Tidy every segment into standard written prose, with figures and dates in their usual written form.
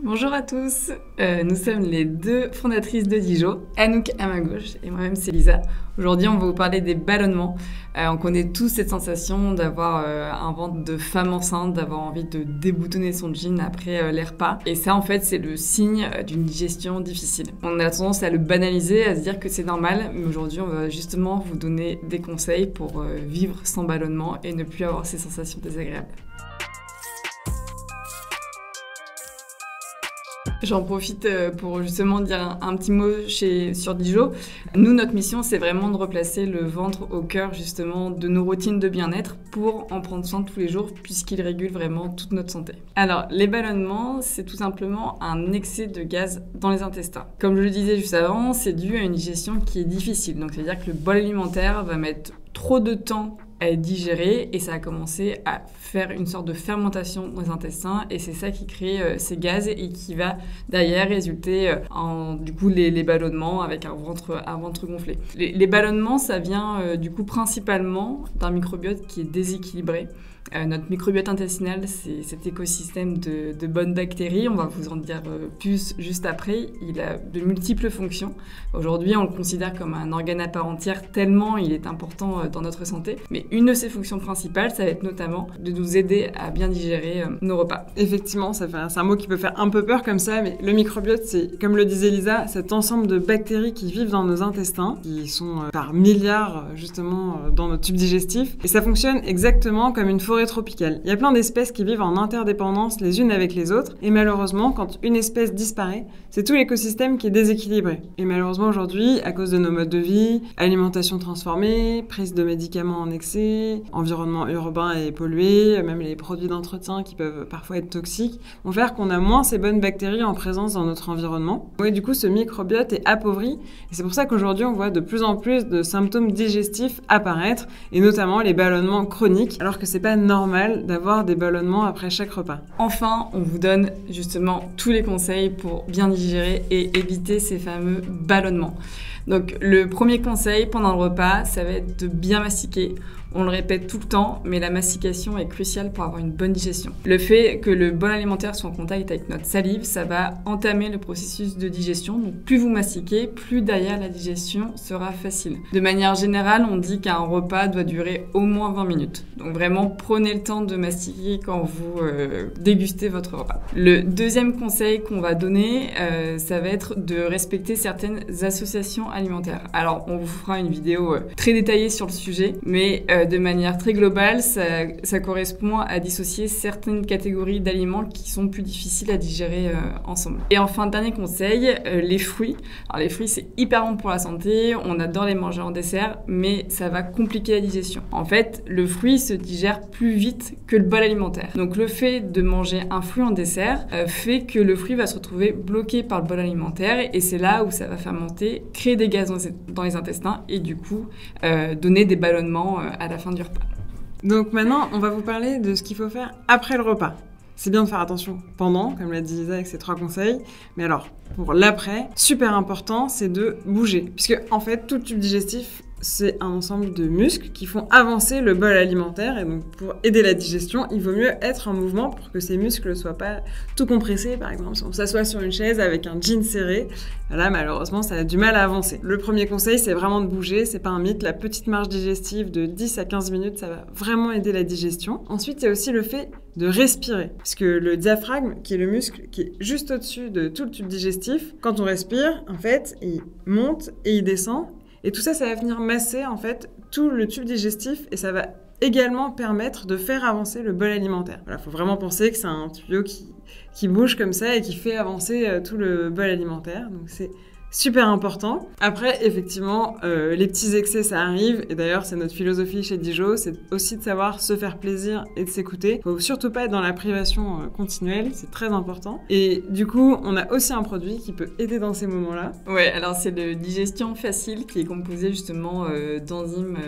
Bonjour à tous, nous sommes les deux fondatrices de Dijo, Anouk à ma gauche et moi-même c'est Lisa. Aujourd'hui on va vous parler des ballonnements. On connaît tous cette sensation d'avoir un ventre de femme enceinte, d'avoir envie de déboutonner son jean après les repas. Et ça en fait c'est le signe d'une digestion difficile. On a tendance à le banaliser, à se dire que c'est normal, mais aujourd'hui on va justement vous donner des conseils pour vivre sans ballonnement et ne plus avoir ces sensations désagréables. J'en profite pour justement dire un petit mot sur Dijo. Nous, notre mission, c'est vraiment de replacer le ventre au cœur justement de nos routines de bien-être pour en prendre soin tous les jours puisqu'il régule vraiment toute notre santé. Alors, les ballonnements, c'est tout simplement un excès de gaz dans les intestins. Comme je le disais juste avant, c'est dû à une digestion qui est difficile. Donc, c'est-à-dire que le bol alimentaire va mettre trop de temps à être digéré et ça a commencé à faire une sorte de fermentation dans les intestins et c'est ça qui crée ces gaz et qui va derrière résulter en du coup les ballonnements avec un ventre gonflé. Les ballonnements, ça vient du coup principalement d'un microbiote qui est déséquilibré. Notre microbiote intestinal, c'est cet écosystème de bonnes bactéries. On va vous en dire plus juste après. Il a de multiples fonctions. Aujourd'hui, on le considère comme un organe à part entière tellement il est important dans notre santé. Mais une de ses fonctions principales, ça va être notamment de nous aider à bien digérer nos repas. Effectivement, c'est un mot qui peut faire un peu peur comme ça, mais le microbiote, c'est, comme le disait Lisa, cet ensemble de bactéries qui vivent dans nos intestins, qui sont par milliards justement dans notre tube digestif. Et ça fonctionne exactement comme une forêt tropicale. Il y a plein d'espèces qui vivent en interdépendance les unes avec les autres, et malheureusement, quand une espèce disparaît, c'est tout l'écosystème qui est déséquilibré. Et malheureusement aujourd'hui, à cause de nos modes de vie, alimentation transformée, prise de médicaments en excès, environnement urbain et pollué, même les produits d'entretien qui peuvent parfois être toxiques, vont faire qu'on a moins ces bonnes bactéries en présence dans notre environnement. Et du coup, ce microbiote est appauvri, et c'est pour ça qu'aujourd'hui, on voit de plus en plus de symptômes digestifs apparaître, et notamment les ballonnements chroniques, alors que c'est pas normal d'avoir des ballonnements après chaque repas. Enfin, on vous donne justement tous les conseils pour bien digérer et éviter ces fameux ballonnements. Donc le premier conseil pendant le repas, ça va être de bien mastiquer. On le répète tout le temps, mais la mastication est cruciale pour avoir une bonne digestion. Le fait que le bol alimentaire soit en contact avec notre salive, ça va entamer le processus de digestion. Donc plus vous mastiquez, plus derrière la digestion sera facile. De manière générale, on dit qu'un repas doit durer au moins 20 minutes. Donc vraiment, prenez le temps de mastiquer quand vous dégustez votre repas. Le deuxième conseil qu'on va donner, ça va être de respecter certaines associations alimentaires. Alors, on vous fera une vidéo très détaillée sur le sujet, mais de manière très globale, ça correspond à dissocier certaines catégories d'aliments qui sont plus difficiles à digérer ensemble. Et enfin, dernier conseil, les fruits. Alors les fruits, c'est hyper bon pour la santé, on adore les manger en dessert, mais ça va compliquer la digestion. En fait, le fruit se digère plus vite que le bol alimentaire. Donc le fait de manger un fruit en dessert fait que le fruit va se retrouver bloqué par le bol alimentaire et c'est là où ça va fermenter, créer des gaz dans les intestins et du coup donner des ballonnements à la fin du repas. Donc maintenant, on va vous parler de ce qu'il faut faire après le repas. C'est bien de faire attention pendant, comme l'a dit Lisa avec ses 3 conseils, mais alors, pour l'après, super important, c'est de bouger. Puisque, en fait, tout le tube digestif, c'est un ensemble de muscles qui font avancer le bol alimentaire et donc pour aider la digestion, il vaut mieux être en mouvement pour que ces muscles ne soient pas tout compressés. Par exemple, si on s'assoit sur une chaise avec un jean serré, là malheureusement ça a du mal à avancer. Le premier conseil, c'est vraiment de bouger, c'est pas un mythe, la petite marche digestive de 10 à 15 minutes, ça va vraiment aider la digestion. Ensuite, il y a aussi le fait de respirer, parce que le diaphragme, qui est le muscle qui est juste au-dessus de tout le tube digestif, quand on respire, en fait, il monte et il descend. Et tout ça, ça va venir masser en fait tout le tube digestif et ça va également permettre de faire avancer le bol alimentaire. Voilà, faut vraiment penser que c'est un tuyau qui bouge comme ça et qui fait avancer tout le bol alimentaire. Donc c'est super important. Après, effectivement, les petits excès, ça arrive. Et d'ailleurs, c'est notre philosophie chez Dijo, c'est aussi de savoir se faire plaisir et de s'écouter. Faut surtout pas être dans la privation continuelle, c'est très important. Et du coup, on a aussi un produit qui peut aider dans ces moments-là. Ouais, alors c'est le Digestion Facile qui est composé justement d'enzymes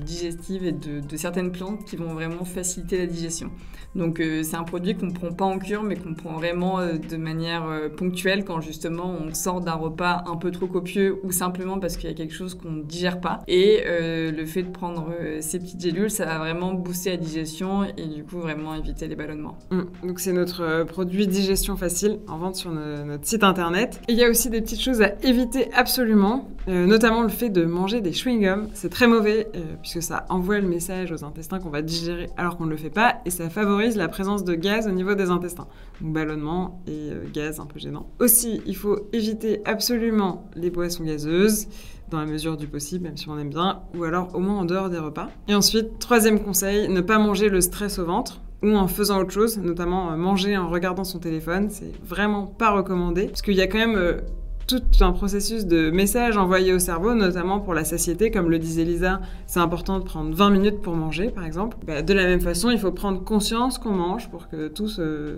digestives et de certaines plantes qui vont vraiment faciliter la digestion. Donc c'est un produit qu'on prend pas en cure, mais qu'on prend vraiment de manière ponctuelle quand justement on sort d'un repas un peu trop copieux ou simplement parce qu'il y a quelque chose qu'on ne digère pas. Et le fait de prendre ces petites gélules, ça va vraiment booster la digestion et du coup vraiment éviter les ballonnements. Donc c'est notre produit digestion facile en vente sur notre site internet. Et il y a aussi des petites choses à éviter absolument, notamment le fait de manger des chewing-gums. C'est très mauvais puisque ça envoie le message aux intestins qu'on va digérer alors qu'on ne le fait pas et ça favorise la présence de gaz au niveau des intestins. Donc ballonnement et gaz un peu gênant. Aussi, il faut éviter absolument les boissons gazeuses dans la mesure du possible, même si on aime bien, ou alors au moins en dehors des repas. Et ensuite, troisième conseil, ne pas manger le stress au ventre ou en faisant autre chose, notamment manger en regardant son téléphone. C'est vraiment pas recommandé parce qu'il y a quand même tout un processus de messages envoyés au cerveau, notamment pour la satiété. Comme le disait Lisa, c'est important de prendre 20 minutes pour manger, par exemple. De la même façon, il faut prendre conscience qu'on mange pour que tout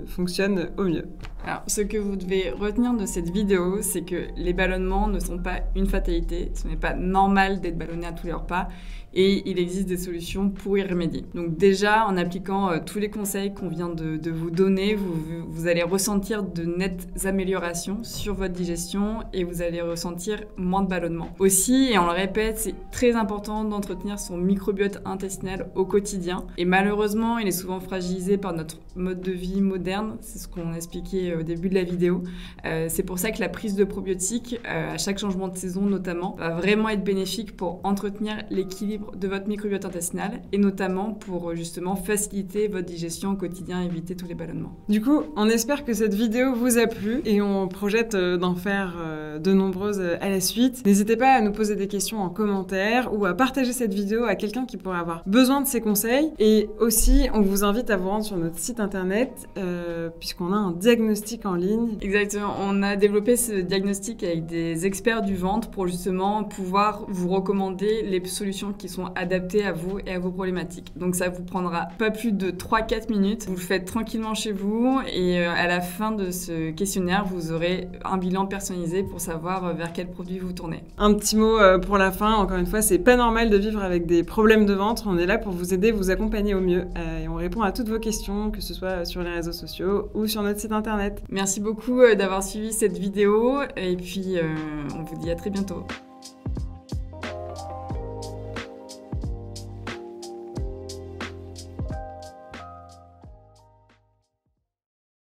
fonctionne au mieux. Alors, ce que vous devez retenir de cette vidéo, c'est que les ballonnements ne sont pas une fatalité. Ce n'est pas normal d'être ballonné à tous les repas. Et il existe des solutions pour y remédier. Donc déjà, en appliquant tous les conseils qu'on vient de vous donner, vous allez ressentir de nettes améliorations sur votre digestion et vous allez ressentir moins de ballonnements. Aussi, et on le répète, c'est très important d'entretenir son microbiote intestinal au quotidien. Et malheureusement, il est souvent fragilisé par notre mode de vie moderne. C'est ce qu'on expliquait au début de la vidéo. C'est pour ça que la prise de probiotiques, à chaque changement de saison notamment, va vraiment être bénéfique pour entretenir l'équilibre de votre microbiote intestinal et notamment pour justement faciliter votre digestion au quotidien et éviter tous les ballonnements. Du coup, on espère que cette vidéo vous a plu et on projette d'en faire de nombreuses à la suite. N'hésitez pas à nous poser des questions en commentaire ou à partager cette vidéo à quelqu'un qui pourrait avoir besoin de ces conseils. Et aussi, on vous invite à vous rendre sur notre site internet puisqu'on a un diagnostic en ligne. Exactement, on a développé ce diagnostic avec des experts du ventre pour justement pouvoir vous recommander les solutions qui sont adaptées à vous et à vos problématiques. Donc ça vous prendra pas plus de 3-4 minutes. Vous le faites tranquillement chez vous et à la fin de ce questionnaire, vous aurez un bilan personnalisé pour savoir vers quel produit vous tournez. Un petit mot pour la fin, encore une fois, c'est pas normal de vivre avec des problèmes de ventre. On est là pour vous aider, vous accompagner au mieux et on répond à toutes vos questions, que ce soit sur les réseaux sociaux ou sur notre site internet. Merci beaucoup d'avoir suivi cette vidéo et puis on vous dit à très bientôt.